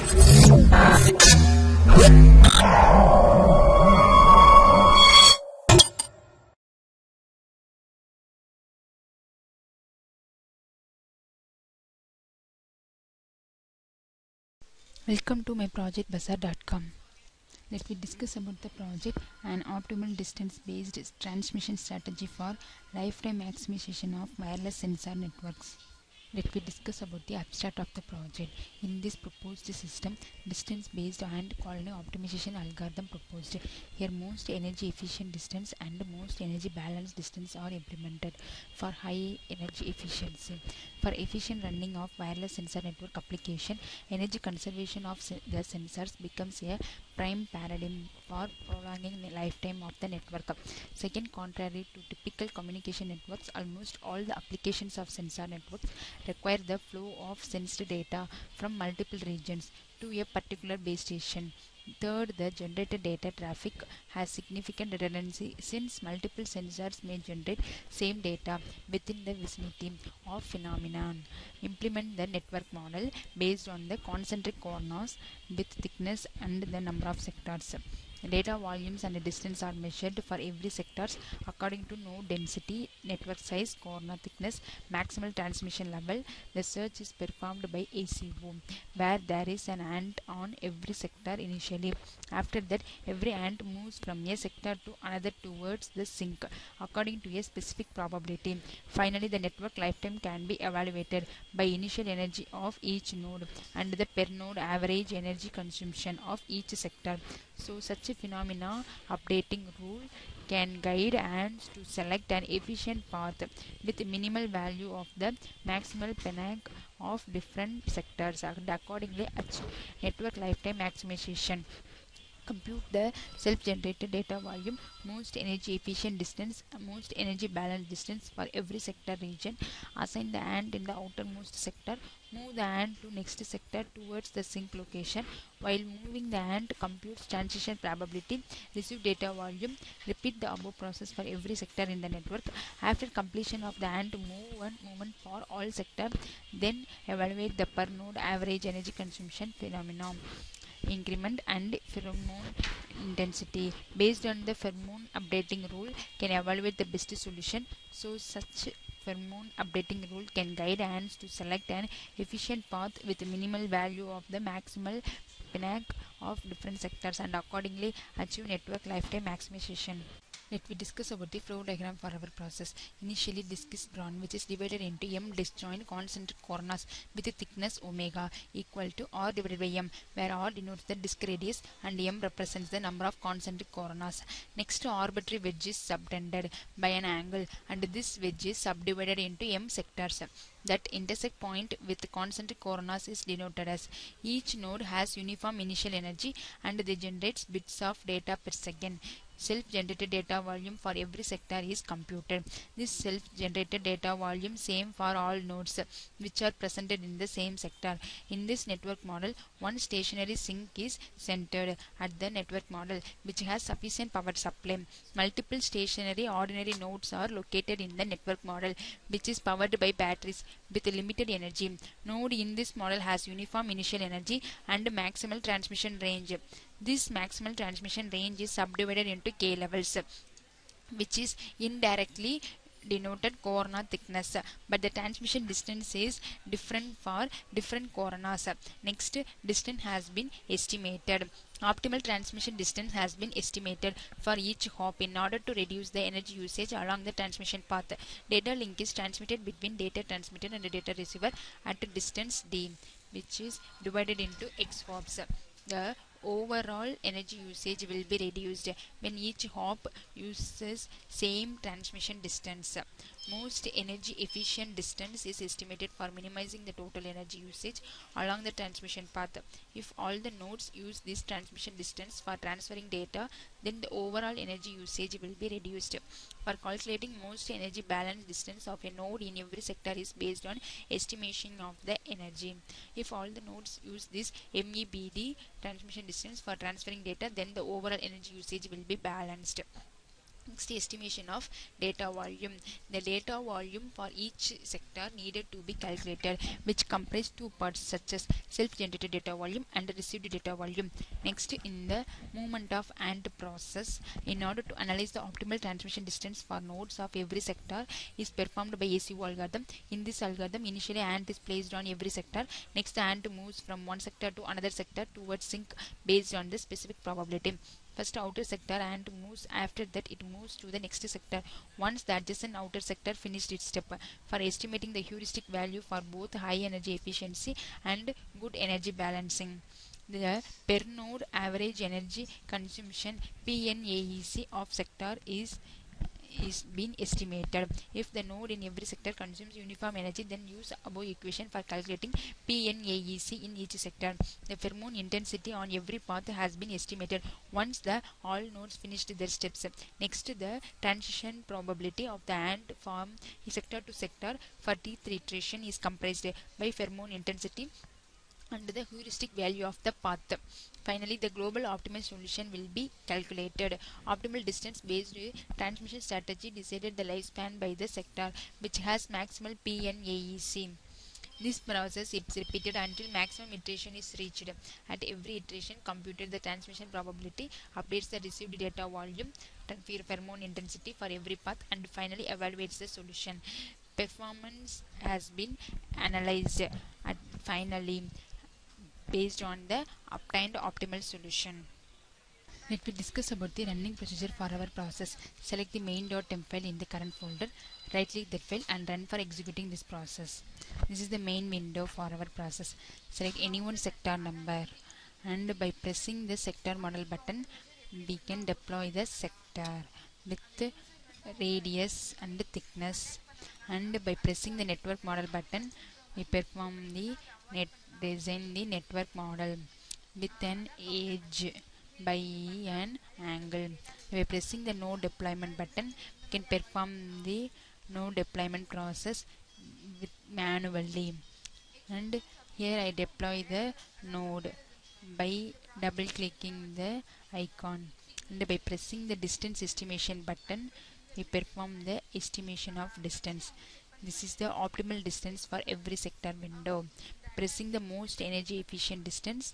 Welcome to my project bazaar.com. Let me discuss about the project, an optimal distance based transmission strategy for lifetime maximization of wireless sensor networks. Let me discuss about the abstract of the project. In this proposed system, distance based and colony optimization algorithm proposed. Here most energy efficient distance and most energy balanced distance are implemented for high energy efficiency. For efficient running of wireless sensor network application, energy conservation of the sensors becomes a prime paradigm for prolonging the lifetime of the network. Second, contrary to typical communication networks, almost all the applications of sensor networks require the flow of sensed data from multiple regions to a particular base station. Third, the generated data traffic has significant redundancy since multiple sensors may generate same data within the vicinity of phenomenon. Implement the network model based on the concentric corners with thickness and the number of sectors. Data volumes and distance are measured for every sectors according to node density, network size, corner thickness, maximal transmission level. The search is performed by ACO, where there is an ant on every sector initially. After that, every ant moves from a sector to another towards the sink according to a specific probability. Finally, the network lifetime can be evaluated by initial energy of each node and the per node average energy consumption of each sector. So such a phenomena updating rule can guide ants to select an efficient path with minimal value of the maximal penank of different sectors and accordingly achieve network lifetime maximization. Compute the self-generated data volume, most energy efficient distance, most energy balanced distance for every sector region. Assign the ant in the outermost sector. Move the ant to next sector towards the sink location. While moving the ant, computes transition probability. Receive data volume. Repeat the above process for every sector in the network. After completion of the ant movement for all sector, then evaluate the per node average energy consumption phenomenon, increment and pheromone intensity. Based on the pheromone updating rule can evaluate the best solution. So such pheromone updating rule can guide ants to select an efficient path with minimal value of the maximal penank of different sectors and accordingly achieve network lifetime maximization. Let me discuss about the flow diagram for our process. Initially, disk is drawn, which is divided into m disjoint concentric corners with a thickness omega equal to r divided by m, where r denotes the disk radius and m represents the number of concentric corners. Next, arbitrary wedge is subtended by an angle, and this wedge is subdivided into m sectors. That intersect point with concentric corners is denoted as. Each node has uniform initial energy and they generates bits of data per second. Self-generated data volume for every sector is computed. This self-generated data volume same for all nodes which are presented in the same sector. In this network model, one stationary sink is centered at the network model which has sufficient power supply. Multiple stationary ordinary nodes are located in the network model which is powered by batteries with limited energy. Node in this model has uniform initial energy and maximal transmission range. This maximal transmission range is subdivided into k levels, which is indirectly denoted corner thickness, but the transmission distance is different for different corners. Next, distance has been estimated. Optimal transmission distance has been estimated for each hop in order to reduce the energy usage along the transmission path. Data link is transmitted between data transmitter and data receiver at a distance d, which is divided into x hops. The overall energy usage will be reduced when each hop uses same transmission distance. Most energy efficient distance is estimated for minimizing the total energy usage along the transmission path. If all the nodes use this transmission distance for transferring data, then the overall energy usage will be reduced. For calculating most energy balance distance of a node in every sector is based on estimation of the energy. If all the nodes use this MEBD transmission distance for transferring data, then the overall energy usage will be balanced. Next, estimation of data volume. The data volume for each sector needed to be calculated, which comprise two parts such as self-generated data volume and received data volume. Next, in the movement of AND process, in order to analyze the optimal transmission distance for nodes of every sector is performed by ACO algorithm. In this algorithm, initially AND is placed on every sector. Next, the AND moves from one sector to another sector towards sync based on the specific probability. First outer sector and moves, after that it moves to the next sector once the adjacent outer sector finished its step. For estimating the heuristic value for both high energy efficiency and good energy balancing, the per node average energy consumption PNAEC of sector is been estimated. If the node in every sector consumes uniform energy, then use above equation for calculating PNAEC in each sector. The pheromone intensity on every path has been estimated once the all nodes finished their steps. Next, the transition probability of the AND from sector to sector for T3 iteration is comprised by pheromone intensity and the heuristic value of the path. Finally, the global optimal solution will be calculated. Optimal distance based transmission strategy decided the lifespan by the sector which has maximal PNAEC. This process is repeated until maximum iteration is reached. At every iteration, computed the transmission probability, updates the received data volume, pheromone intensity for every path, and finally evaluates the solution. Performance has been analyzed at finally based on the obtained optimal solution. Let me discuss about the running procedure for our process. Select the main.temp file in the current folder, right click that file and run for executing this process. This is the main window for our process. Select any one sector number and by pressing the sector model button we can deploy the sector with radius and thickness, and by pressing the network model button we perform the design the network model with an edge by an angle. By pressing the node deployment button, we can perform the node deployment process manually. And here I deploy the node by double clicking the icon, and by pressing the distance estimation button we perform the estimation of distance. This is the optimal distance for every sector window. Pressing the most energy efficient distance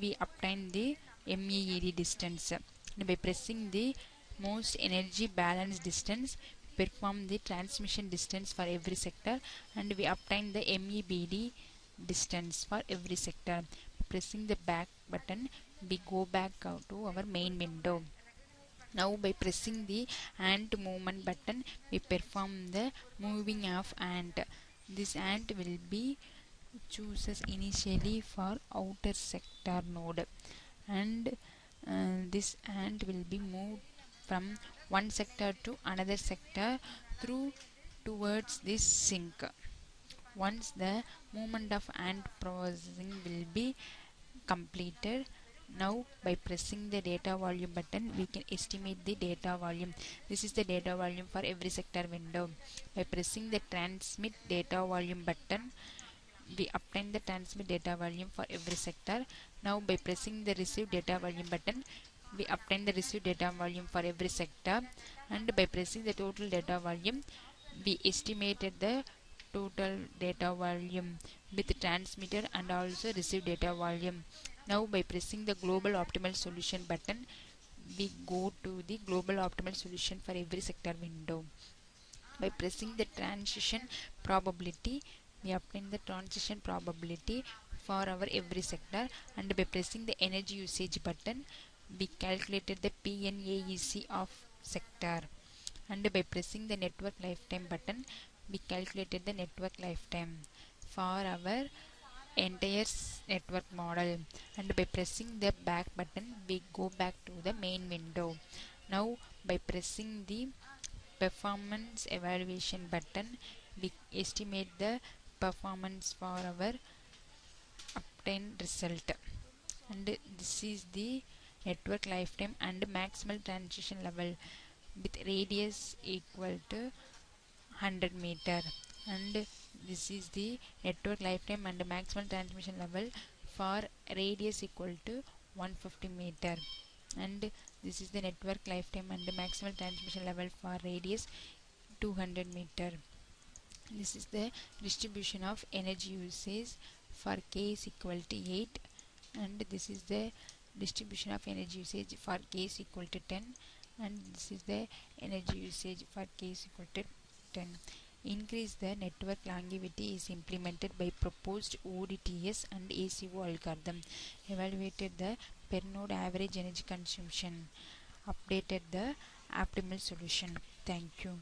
we obtain the MEED distance. And by pressing the most energy balanced distance perform the transmission distance for every sector and we obtain the MEBD distance for every sector. Pressing the back button we go back to our main window. Now by pressing the ant movement button we perform the moving of ant. This ant will be chooses initially for outer sector node, and this ant will be moved from one sector to another sector through towards this sync. Once the movement of ant processing will be completed, now by pressing the data volume button we can estimate the data volume. This is the data volume for every sector window. By pressing the transmit data volume button we obtain the transmit data volume for every sector. Now by pressing the receive data volume button we obtain the receive data volume for every sector, and by pressing the total data volume we estimated the total data volume with transmitted and also received data volume. Now by pressing the global optimal solution button we go to the global optimal solution for every sector window. By pressing the transition probability we obtain the transition probability for our every sector, and by pressing the energy usage button we calculated the PNAEC of sector, and by pressing the network lifetime button we calculated the network lifetime for our entire network model, and by pressing the back button we go back to the main window. Now by pressing the performance evaluation button we estimate the performance for our obtained result, and this is the network lifetime and maximal transition level with radius equal to 100 meter, and this is the network lifetime and maximal transmission level for radius equal to 150 meter, and This is the network lifetime and the maximal transmission level for radius 200 meter. This is the distribution of energy usage for k is equal to 8, and this is the distribution of energy usage for k is equal to 10, and this is the energy usage for k is equal to 10. Increase the network longevity is implemented by proposed ODTS and ACO algorithm. Evaluated the per node average energy consumption. Updated the optimal solution. Thank you.